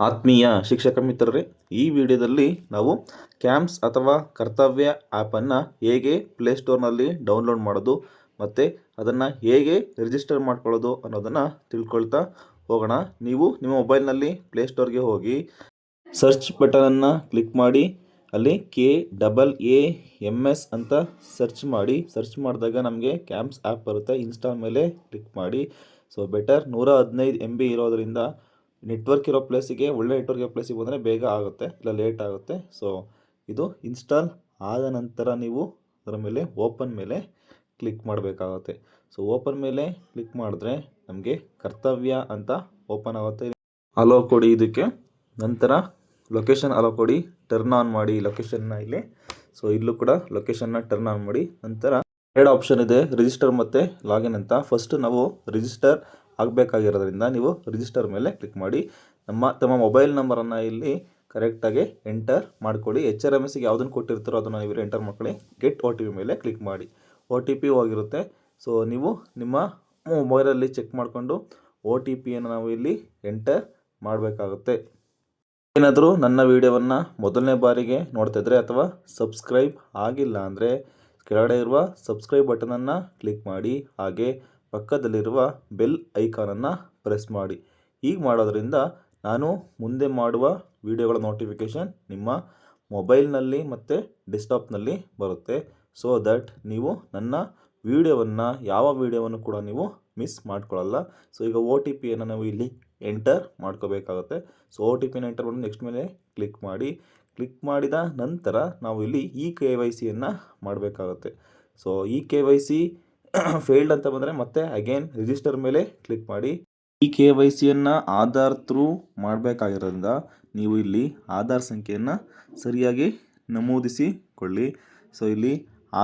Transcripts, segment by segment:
ಆತ್ಮೀಯ ಶಿಕ್ಷಕ ಮಿತ್ರರೇ, ಈ ವಿಡಿಯೋದಲ್ಲಿ ನಾವು ಕ್ಯಾಂಪ್ಸ್ ಅಥವಾ ಕರ್ತವ್ಯ ಆ್ಯಪನ್ನು ಹೇಗೆ ಪ್ಲೇಸ್ಟೋರ್ನಲ್ಲಿ ಡೌನ್ಲೋಡ್ ಮಾಡೋದು ಮತ್ತು ಅದನ್ನು ಹೇಗೆ ರಿಜಿಸ್ಟರ್ ಮಾಡ್ಕೊಳ್ಳೋದು ಅನ್ನೋದನ್ನು ತಿಳ್ಕೊಳ್ತಾ ಹೋಗೋಣ. ನೀವು ನಿಮ್ಮ ಮೊಬೈಲ್ನಲ್ಲಿ ಪ್ಲೇಸ್ಟೋರ್ಗೆ ಹೋಗಿ ಸರ್ಚ್ ಬಟನನ್ನು ಕ್ಲಿಕ್ ಮಾಡಿ ಅಲ್ಲಿ KAAMS ಅಂತ ಸರ್ಚ್ ಮಾಡಿ. ಸರ್ಚ್ ಮಾಡಿದಾಗ ನಮಗೆ ಕ್ಯಾಂಪ್ಸ್ ಆ್ಯಪ್ ಬರುತ್ತೆ. ಇನ್ಸ್ಟಾಲ್ ಮೇಲೆ ಕ್ಲಿಕ್ ಮಾಡಿ. ಸೊ ಬೆಟರ್ 115 MB ಇರೋದರಿಂದ ನೆಟ್ವರ್ಕ್ ಇರೋ ಪ್ಲೇಸಿಗೆ, ಒಳ್ಳೆ ನೆಟ್ವರ್ಕ್ ಇರೋ ಪ್ಲೇಸಿಗೆ ಬಂದರೆ ಬೇಗ ಆಗುತ್ತೆ, ಇಲ್ಲ ಲೇಟ್ ಆಗುತ್ತೆ. ಸೊ ಇದು ಇನ್ಸ್ಟಾಲ್ ಆದ ನಂತರ ನೀವು ಅದರ ಮೇಲೆ ಓಪನ್ ಮೇಲೆ ಕ್ಲಿಕ್ ಮಾಡಬೇಕಾಗುತ್ತೆ. ಸೊ ಓಪನ್ ಮೇಲೆ ಕ್ಲಿಕ್ ಮಾಡಿದ್ರೆ ನಮಗೆ ಕರ್ತವ್ಯ ಅಂತ ಓಪನ್ ಆಗುತ್ತೆ. ಅಲೋ ಕೊಡಿ ಇದಕ್ಕೆ. ನಂತರ ಲೊಕೇಶನ್ ಅಲೋ ಕೊಡಿ, ಟರ್ನ್ ಆನ್ ಮಾಡಿ ಲೊಕೇಶನ್ನ ಇಲ್ಲಿ. ಸೊ ಇಲ್ಲೂ ಕೂಡ ಲೊಕೇಶನ್ನ ಟರ್ನ್ ಆನ್ ಮಾಡಿ. ನಂತರ ಎರಡು ಆಪ್ಷನ್ ಇದೆ, ರಿಜಿಸ್ಟರ್ ಮತ್ತು ಲಾಗಿನ್ ಅಂತ. ಫಸ್ಟ್ ನಾವು ರಿಜಿಸ್ಟರ್ ಆಗಬೇಕಾಗಿರೋದ್ರಿಂದ ನೀವು ರಿಜಿಸ್ಟರ್ ಮೇಲೆ ಕ್ಲಿಕ್ ಮಾಡಿ. ತಮ್ಮ ಮೊಬೈಲ್ ನಂಬರನ್ನು ಇಲ್ಲಿ ಕರೆಕ್ಟಾಗಿ ಎಂಟರ್ ಮಾಡ್ಕೊಳ್ಳಿ. HRMSಗೆ ಯಾವುದನ್ನು ಕೊಟ್ಟಿರ್ತಾರೋ ಅದನ್ನು ನೀವು ಎಂಟರ್ ಮಾಡ್ಕೊಳ್ಳಿ. ಗೆಟ್ OTP ಮೇಲೆ ಕ್ಲಿಕ್ ಮಾಡಿ. OTP ಹೋಗಿರುತ್ತೆ. ಸೊ ನೀವು ನಿಮ್ಮ ಮೊಬೈಲಲ್ಲಿ ಚೆಕ್ ಮಾಡಿಕೊಂಡು OTPಯನ್ನು ನಾವು ಇಲ್ಲಿ ಎಂಟರ್ ಮಾಡಬೇಕಾಗುತ್ತೆ. ಏನಾದರೂ ನನ್ನ ವಿಡಿಯೋವನ್ನು ಮೊದಲನೇ ಬಾರಿಗೆ ನೋಡ್ತಾ ಇದ್ದರೆ ಅಥವಾ ಸಬ್ಸ್ಕ್ರೈಬ್ ಆಗಿಲ್ಲ ಅಂದರೆ ಕೆಳಗಡೆ ಇರುವ ಸಬ್ಸ್ಕ್ರೈಬ್ ಬಟನನ್ನು ಕ್ಲಿಕ್ ಮಾಡಿ, ಹಾಗೆ ಪಕ್ಕದಲ್ಲಿರುವ ಬೆಲ್ ಐಕಾನನ್ನು ಪ್ರೆಸ್ ಮಾಡಿ. ಹೀಗೆ ಮಾಡೋದ್ರಿಂದ ನಾನು ಮುಂದೆ ಮಾಡುವ ವಿಡಿಯೋಗಳ ನೋಟಿಫಿಕೇಷನ್ ನಿಮ್ಮ ಮೊಬೈಲ್ನಲ್ಲಿ ಮತ್ತು ಡೆಸ್ಕ್ಟಾಪ್ನಲ್ಲಿ ಬರುತ್ತೆ. ಸೊ ದಟ್ ನೀವು ನನ್ನ ವಿಡಿಯೋವನ್ನು, ಯಾವ ವಿಡಿಯೋವನ್ನು ಕೂಡ ನೀವು ಮಿಸ್ ಮಾಡ್ಕೊಳ್ಳಲ್ಲ. ಸೊ ಈಗ OTPಯನ್ನು ನಾವು ಇಲ್ಲಿ ಎಂಟರ್ ಮಾಡ್ಕೋಬೇಕಾಗುತ್ತೆ. ಸೊ OTPನ ಎಂಟರ್ ಮಾಡಿ ನೆಕ್ಸ್ಟ್ ಮೇಲೆ ಕ್ಲಿಕ್ ಮಾಡಿ. ಕ್ಲಿಕ್ ಮಾಡಿದ ನಂತರ ನಾವು ಇಲ್ಲಿ KYCಯನ್ನು ಮಾಡಬೇಕಾಗುತ್ತೆ. ಸೊ KYC ಫೇಲ್ಡ್ ಅಂತ ಬಂದರೆ ಮತ್ತೆ ಅಗೇನ್ ರಿಜಿಸ್ಟರ್ ಮೇಲೆ ಕ್ಲಿಕ್ ಮಾಡಿ. KYCಯನ್ನು ಆಧಾರ್ ಥ್ರೂ ಮಾಡಬೇಕಾಗಿರೋದ್ರಿಂದ ನೀವು ಇಲ್ಲಿ ಆಧಾರ್ ಸಂಖ್ಯೆಯನ್ನು ಸರಿಯಾಗಿ ನಮೂದಿಸಿಕೊಳ್ಳಿ. ಸೊ ಇಲ್ಲಿ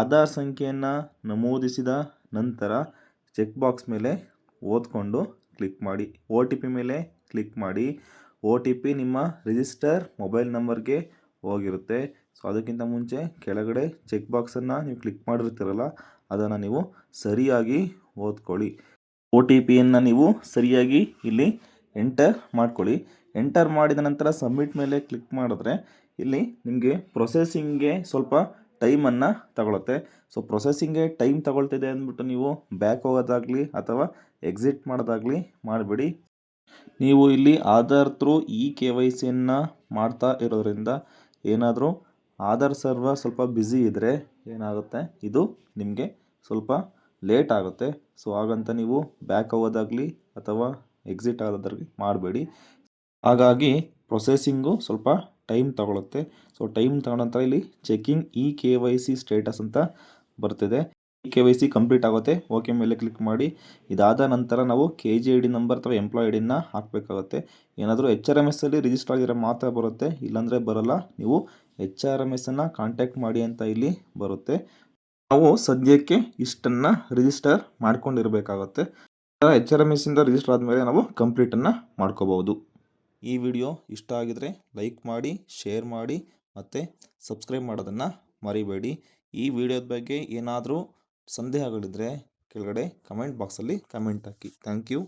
ಆಧಾರ್ ಸಂಖ್ಯೆಯನ್ನು ನಮೂದಿಸಿದ ನಂತರ ಚೆಕ್ ಬಾಕ್ಸ್ ಮೇಲೆ ಓದ್ಕೊಂಡು ಕ್ಲಿಕ್ ಮಾಡಿ. OTP ಮೇಲೆ ಕ್ಲಿಕ್ ಮಾಡಿ. OTP ನಿಮ್ಮ ರಿಜಿಸ್ಟರ್ ಮೊಬೈಲ್ ನಂಬರ್ಗೆ ಹೋಗಿರುತ್ತೆ. ಸೊ ಅದಕ್ಕಿಂತ ಮುಂಚೆ ಕೆಳಗಡೆ ಚೆಕ್ ಬಾಕ್ಸನ್ನು ನೀವು ಕ್ಲಿಕ್ ಮಾಡಿರ್ತೀರಲ್ಲ, ಅದನ್ನು ನೀವು ಸರಿಯಾಗಿ ಓದ್ಕೊಳ್ಳಿ. OTPಯನ್ನು ನೀವು ಸರಿಯಾಗಿ ಇಲ್ಲಿ ಎಂಟರ್ ಮಾಡ್ಕೊಳ್ಳಿ. ಎಂಟರ್ ಮಾಡಿದ ನಂತರ ಸಬ್ಮಿಟ್ ಮೇಲೆ ಕ್ಲಿಕ್ ಮಾಡಿದ್ರೆ ಇಲ್ಲಿ ನಿಮಗೆ ಪ್ರೊಸೆಸಿಂಗ್ಗೆ ಸ್ವಲ್ಪ ಟೈಮನ್ನು ತಗೊಳುತ್ತೆ. ಸೊ ಪ್ರೊಸೆಸಿಂಗ್ಗೆ ಟೈಮ್ ತಗೊಳ್ತಿದೆ ಅಂದ್ಬಿಟ್ಟು ನೀವು ಬ್ಯಾಕ್ ಹೋಗೋದಾಗಲಿ ಅಥವಾ ಎಕ್ಸಿಟ್ ಮಾಡೋದಾಗಲಿ ಮಾಡಬೇಡಿ. ನೀವು ಇಲ್ಲಿ ಆಧಾರ್ ಥ್ರೂ KYCಯನ್ನು ಮಾಡ್ತಾ ಇರೋದ್ರಿಂದ ಏನಾದರೂ ಆಧಾರ್ ಸರ್ವರ್ ಸ್ವಲ್ಪ ಬ್ಯುಸಿ ಇದ್ದರೆ ಏನಾಗುತ್ತೆ, ಇದು ನಿಮಗೆ ಸ್ವಲ್ಪ ಲೇಟ್ ಆಗುತ್ತೆ. ಸೊ ಹಾಗಂತ ನೀವು ಬ್ಯಾಕ್ ಹೋಗೋದಾಗಲಿ ಅಥವಾ ಎಕ್ಸಿಟ್ ಆಗೋದಾಗಲಿ ಮಾಡಬೇಡಿ. ಹಾಗಾಗಿ ಪ್ರೊಸೆಸಿಂಗು ಸ್ವಲ್ಪ ಟೈಮ್ ತಗೊಳುತ್ತೆ. ಸೊ ಟೈಮ್ ತಗೊಂಡ ನಂತರ ಇಲ್ಲಿ ಚೆಕಿಂಗ್ KYC ಸ್ಟೇಟಸ್ ಅಂತ ಬರ್ತಿದೆ. KYC ಕಂಪ್ಲೀಟ್ ಆಗುತ್ತೆ. ಓಕೆ ಮೇಲೆ ಕ್ಲಿಕ್ ಮಾಡಿ. ಇದಾದ ನಂತರ ನಾವು KG ID ನಂಬರ್ ಅಥವಾ ಎಂಪ್ಲಾಯ್ ಐಡಿನ ಹಾಕಬೇಕಾಗುತ್ತೆ. ಏನಾದರೂ HRMSಲ್ಲಿ ರಿಜಿಸ್ಟರ್ ಆಗಿರೋ ಮಾತ್ರ ಬರುತ್ತೆ, ಇಲ್ಲಾಂದರೆ ಬರೋಲ್ಲ. ನೀವು HRMSನ್ನು ಕಾಂಟ್ಯಾಕ್ಟ್ ಮಾಡಿ ಅಂತ ಇಲ್ಲಿ ಬರುತ್ತೆ. ನಾವು ಸದ್ಯಕ್ಕೆ ಇಷ್ಟನ್ನು ರಿಜಿಸ್ಟರ್ ಮಾಡ್ಕೊಂಡಿರಬೇಕಾಗುತ್ತೆ. HRMSಯಿಂದ ರಿಜಿಸ್ಟರ್ ಆದಮೇಲೆ ನಾವು ಕಂಪ್ಲೀಟನ್ನು ಮಾಡ್ಕೋಬಹುದು. ಈ ವಿಡಿಯೋ ಇಷ್ಟ ಆಗಿದರೆ ಲೈಕ್ ಮಾಡಿ, ಶೇರ್ ಮಾಡಿ ಮತ್ತು ಸಬ್ಸ್ಕ್ರೈಬ್ ಮಾಡೋದನ್ನು ಮರಿಬೇಡಿ. ಈ ವಿಡಿಯೋದ ಬಗ್ಗೆ ಏನಾದರೂ ಸಂದೇಹಗಳಿದ್ದರೆ ಕೆಳಗಡೆ ಕಮೆಂಟ್ ಬಾಕ್ಸಲ್ಲಿ ಕಮೆಂಟ್ ಹಾಕಿ. Thank you.